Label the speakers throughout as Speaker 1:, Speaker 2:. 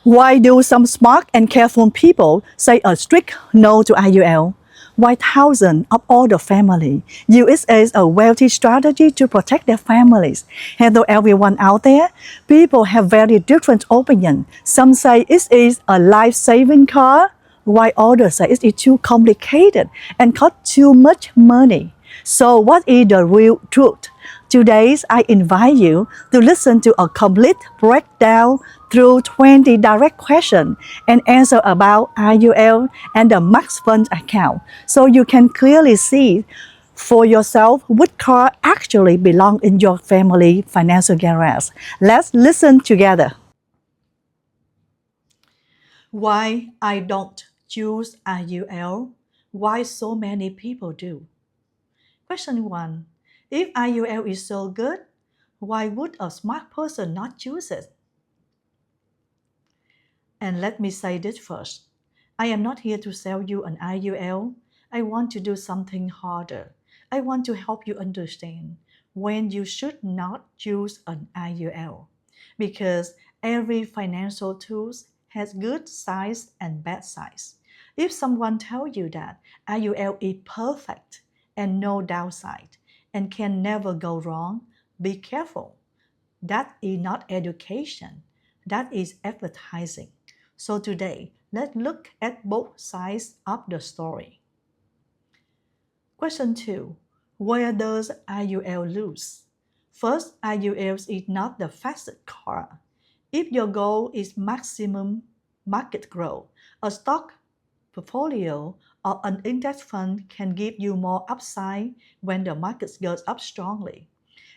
Speaker 1: Why do some smart and careful people say a strict no to IUL? Why thousands of older families use it as a wealthy strategy to protect their families? Hello everyone out there. People have very different opinions. Some say it is a life-saving car, while others say it is too complicated and costs too much money. So what is the real truth? Today, I invite you to listen to a complete breakdown through 20 direct questions and answer about IUL and the Max Fund account so you can clearly see for yourself which car actually belong in your family financial garage. Let's listen together. Why I don't choose IUL? Why so many people do? Question 1. If IUL is so good, why would a smart person not choose it? And let me say this first. I am not here to sell you an IUL. I want to do something harder. I want to help you understand when you should not choose an IUL. Because every financial tool has good sides and bad sides. If someone tells you that IUL is perfect and no downside and can never go wrong, be careful. That is not education. That is advertising. So today, let's look at both sides of the story. Question 2. Where does IUL lose? First, IUL is not the fastest car. If your goal is maximum market growth, a stock portfolio or an index fund can give you more upside when the market goes up strongly.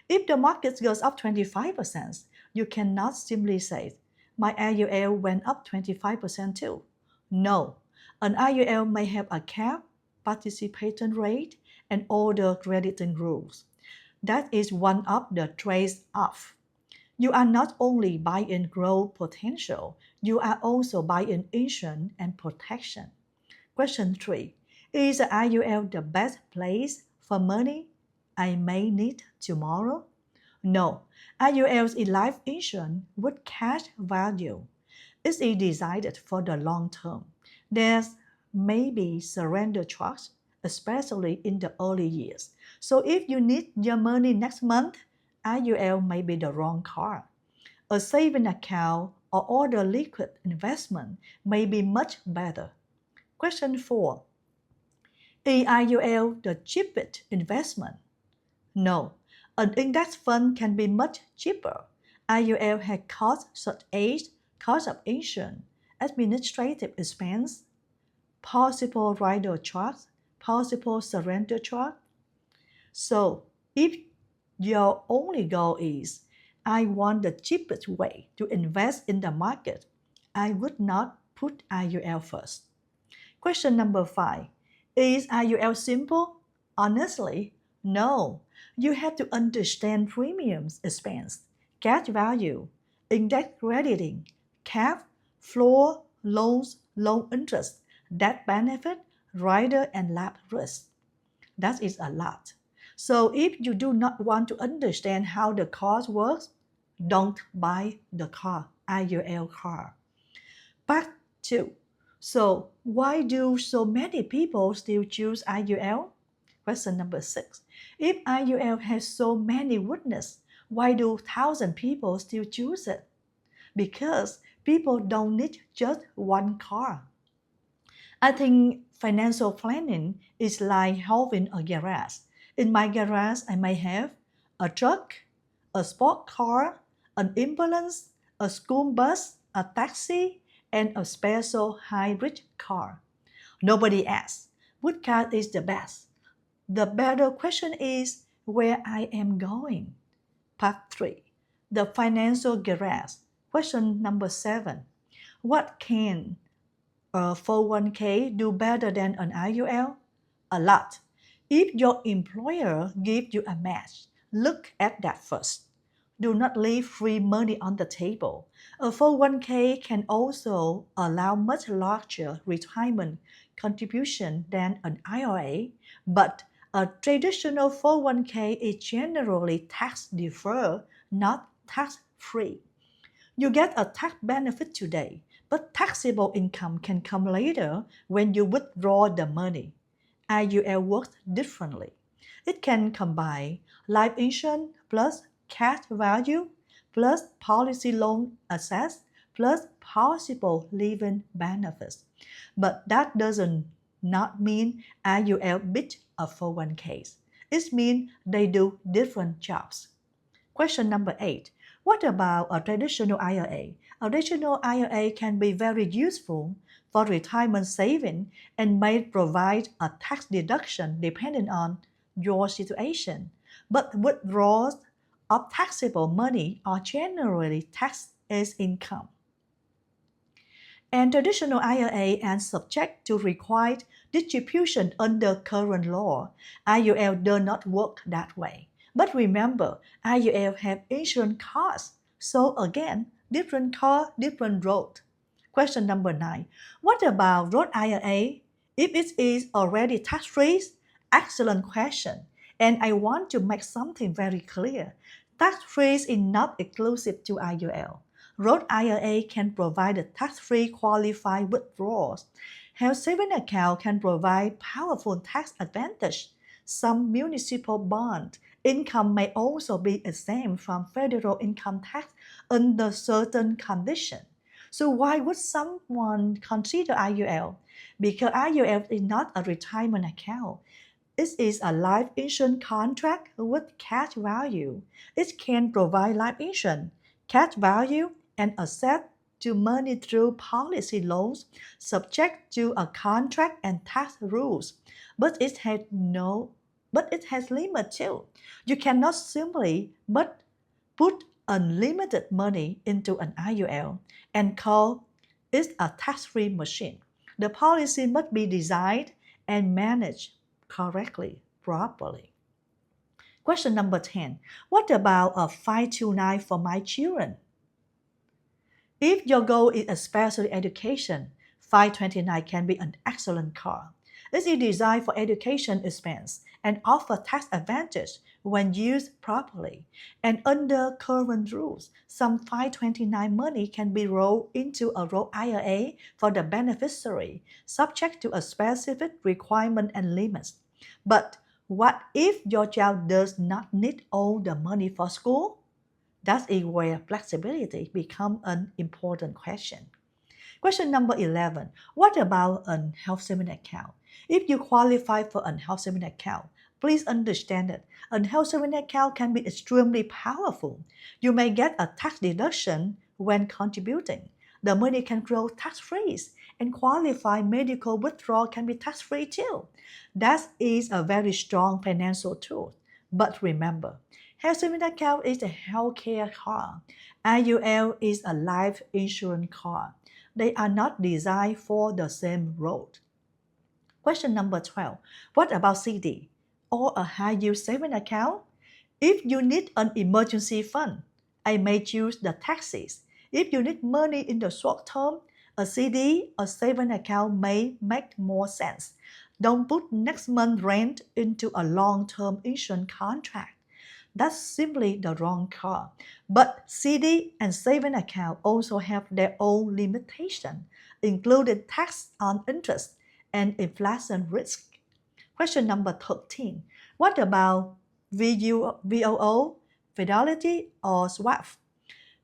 Speaker 1: If the market goes up 25%, you cannot simply say, my IUL went up 25% too. No, an IUL may have a cap, participation rate, and other crediting rules. That is one of the trade-offs. You are not only buying growth potential, you are also buying insurance and protection. Question 3. Is the IUL the best place for money I may need tomorrow? No, IUL is life insurance with cash value. It is designed for the long term. There may be surrender charge, especially in the early years. So if you need your money next month, IUL may be the wrong car. A saving account or other liquid investment may be much better. Question 4. Is IUL the cheapest investment? No, an index fund can be much cheaper. IUL has costs such as cost of insurance, administrative expense, possible rider charge, possible surrender charge. So, if your only goal is, I want the cheapest way to invest in the market, I would not put IUL first. Question number 5. Is IUL simple? Honestly, no. You have to understand premiums expense, cash value, index crediting, cap, floor, loans, loan interest, debt benefit, rider and lapse risk. That is a lot. So if you do not want to understand how the cost works, don't buy the car, IUL car. Part 2. So why do so many people still choose IUL? Question number 6. If IUL has so many weaknesses, why do thousand people still choose it? Because people don't need just one car. I think financial planning is like having a garage. In my garage, I may have a truck, a sport car, an ambulance, a school bus, a taxi, and a special hybrid car. Nobody asks, which car is the best? The better question is where I am going. Part 3. The financial garage. Question number 7. What can a 401k do better than an IUL? A lot. If your employer gives you a match, look at that first. Do not leave free money on the table. A 401k can also allow much larger retirement contribution than an IRA, but a traditional 401k is generally tax deferred, not tax free. You get a tax benefit today, but taxable income can come later when you withdraw the money. IUL works differently. It can combine life insurance plus cash value plus policy loan assets plus possible living benefits. But that doesn't not mean IUL beat a 401k. It means they do different jobs. Question number 8. What about a traditional IRA? A traditional IRA can be very useful for retirement saving and may provide a tax deduction depending on your situation. But withdrawals of taxable money are generally taxed as income. And traditional IRA are subject to required distribution under current law. IUL does not work that way. But remember, IUL have insurance costs. So again, different car, different road. Question number 9. What about Roth IRA? If it is already tax-free? Excellent question. And I want to make something very clear. Tax-free is not exclusive to IUL. Roth IRA can provide a tax-free qualified withdrawals. Health savings account can provide powerful tax advantage. Some municipal bond income may also be exempt from federal income tax under certain conditions. So why would someone consider IUL? Because IUL is not a retirement account. It is a life insurance contract with cash value. It can provide life insurance, cash value, and access to money through policy loans subject to a contract and tax rules. But it has limit too. You cannot simply but put unlimited money into an IUL and call it a tax-free machine. The policy must be designed and managed correctly, properly. Question number 10. What about a 529 for my children? If your goal is especially education, 529 can be an excellent car. It is designed for education expense and offers tax advantage when used properly. And under current rules, some 529 money can be rolled into a Roth IRA for the beneficiary, subject to a specific requirement and limits. But what if your child does not need all the money for school? That is where flexibility becomes an important question. Question number 11. What about a health savings account? If you qualify for a health savings account, please understand that a health savings account can be extremely powerful. You may get a tax deduction when contributing. The money can grow tax-free, and qualified medical withdrawal can be tax-free too. That is a very strong financial tool. But remember, health savings account is a healthcare card. IUL is a life insurance card. They are not designed for the same road. Question number 12. What about CD or a high-yield savings account? If you need an emergency fund, I may choose the taxes. If you need money in the short term, a CD or savings account may make more sense. Don't put next month's rent into a long-term insurance contract. That's simply the wrong call. But CD and savings account also have their own limitation, including tax on interest and inflation risk. Question number 13. What about VOO, Fidelity, or Swap?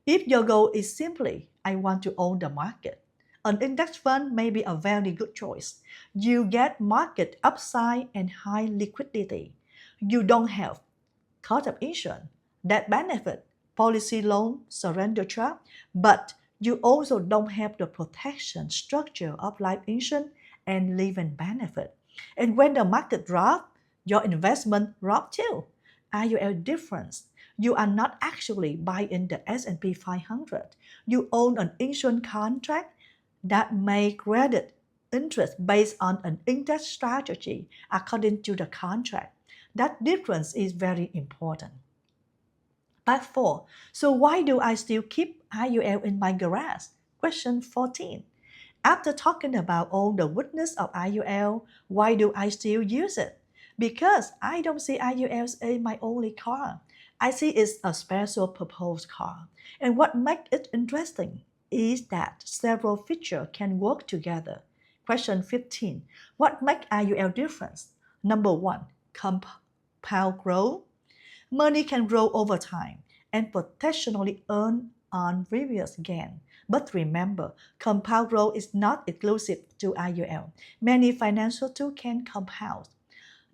Speaker 1: If your goal is simply, I want to own the market, an index fund may be a very good choice. You get market upside and high liquidity. You don't have cost of insurance, that benefit, policy loan, surrender charge, but you also don't have the protection structure of life insurance and living benefit. And when the market drops, your investment drops too. IUL difference. You are not actually buying the S&P 500. You own an insurance contract that may credit interest based on an index strategy according to the contract. That difference is very important. Part 4. So why do I still keep IUL in my garage? Question 14. After talking about all the goodness of IUL, why do I still use it? Because I don't see IUL as my only car. I see it's a special purpose car. And what makes it interesting is that several features can work together. Question 15. What makes IUL difference? Number 1. Compound growth. Money can grow over time and potentially earn on previous gain. But remember, compound growth is not exclusive to IUL. Many financial tools can compound.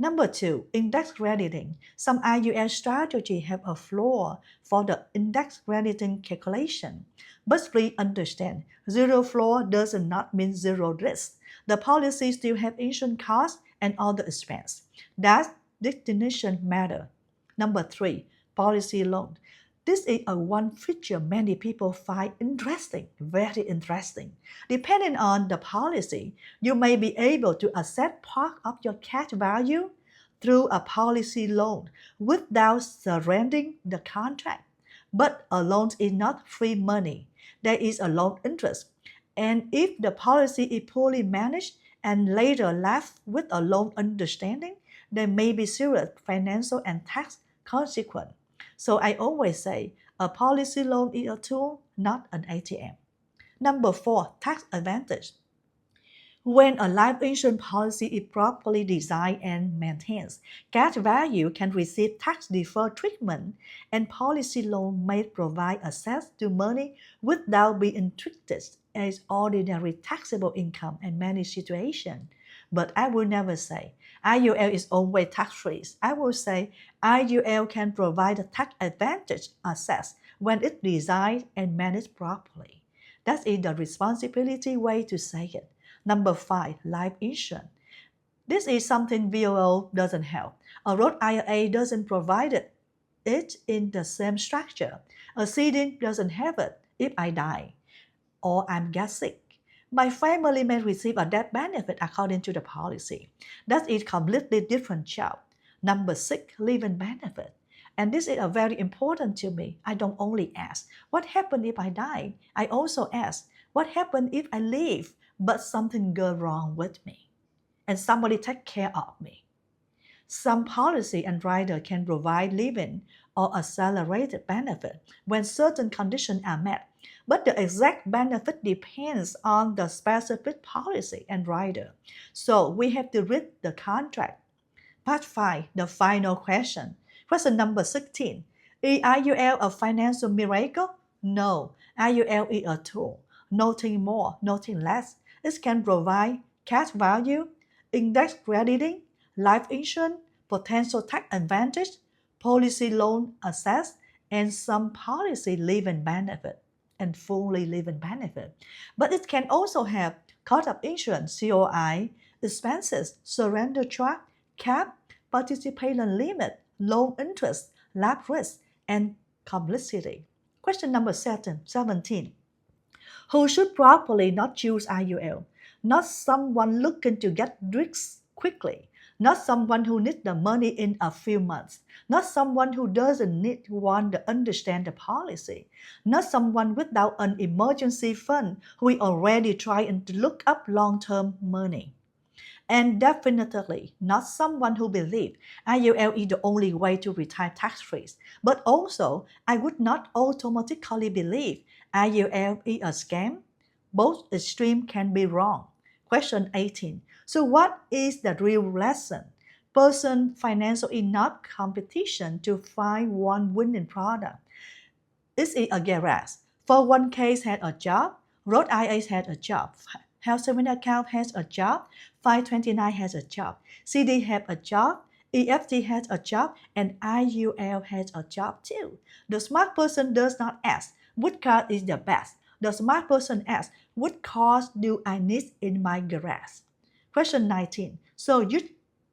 Speaker 1: Number 2, index crediting. Some IUL strategies have a floor for the index crediting calculation. But please understand, zero floor does not mean zero risk. The policy still have insurance costs and other expense. That definition matter. Number 3, policy loan. This is a one feature many people find interesting, very interesting. Depending on the policy, you may be able to accept part of your cash value through a policy loan without surrendering the contract. But a loan is not free money. There is a loan interest. And if the policy is poorly managed and later left with a loan understanding, there may be serious financial and tax consequence. So I always say a policy loan is a tool, not an ATM. Number 4, tax advantage. When a life insurance policy is properly designed and maintained, cash value can receive tax-deferred treatment, and policy loan may provide access to money without being treated as ordinary taxable income in many situations. But I will never say IUL is always tax-free. I will say IUL can provide a tax advantage access when it's designed and managed properly. That is the responsibility way to say it. Number 5, life insurance. This is something VOO doesn't help. A Roth IRA doesn't provide it in the same structure. A CD doesn't have it if I die or I get sick. My family may receive a death benefit according to the policy. That is completely different job. Number 6, living benefit. And this is a very important to me. I don't only ask, what happened if I die? I also ask, what happened if I live, but something goes wrong with me and somebody take care of me? Some policy and rider can provide living or accelerated benefit when certain conditions are met, but the exact benefit depends on the specific policy and rider. So we have to read the contract. Part 5, the final question. Question number 16. Is IUL a financial miracle? No, IUL is a tool. Nothing more, nothing less. It can provide cash value, index crediting, life insurance, potential tax advantage, policy loan access, and some policy living benefit and fully living benefit. But it can also have cost of insurance, COI, expenses, surrender charge, cap, participation limit, loan interest, lapse risk, and complexity. Question number 17. Who should properly not choose IUL? Not someone looking to get rich quickly. Not someone who needs the money in a few months. Not someone who doesn't want to understand the policy. Not someone without an emergency fund who is already trying to look up long-term money. And definitely not someone who believes IUL is the only way to retire tax-free. But also, I would not automatically believe IUL is a scam. Both extremes can be wrong. Question 18. So what is the real lesson? Person financial enough competition to find one winning product. Is it a garage? 401k had a job. Roth IRA had a job. Health savings account has a job. 529 has a job. CD have a job. EFT has a job. And IUL has a job too. The smart person does not ask, which car is the best? The smart person asks, what cars do I need in my garage? Question 19. So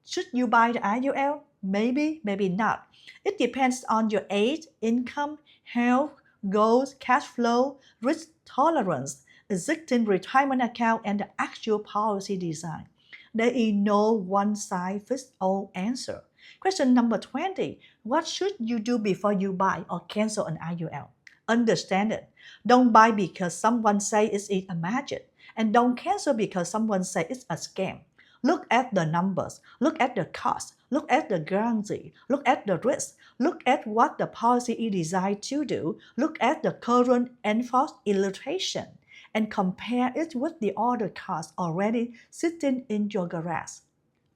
Speaker 1: should you buy the IUL? Maybe, maybe not. It depends on your age, income, health, goals, cash flow, risk tolerance, existing retirement account, and the actual policy design. There is no one-size-fits-all answer. Question number 20. What should you do before you buy or cancel an IUL? Understand it. Don't buy because someone says it's a magic. And don't cancel because someone says it's a scam. Look at the numbers. Look at the cost. Look at the guarantee. Look at the risk. Look at what the policy is designed to do. Look at the current enforced illustration and compare it with the other cars already sitting in your garage.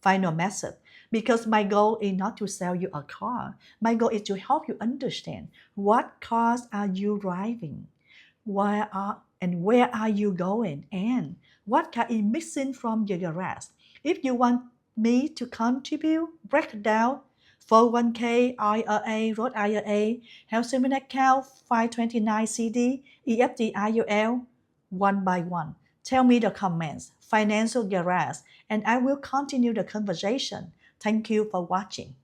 Speaker 1: Final method. Because my goal is not to sell you a car. My goal is to help you understand what cars are you driving, where are you going, and what car is missing from your garage. If you want me to contribute, break down 401k, IRA, Roth IRA, health savings account, 529 CD, EFT IUL, one by one. Tell me the comments, Financial Garage, and I will continue the conversation. Thank you for watching.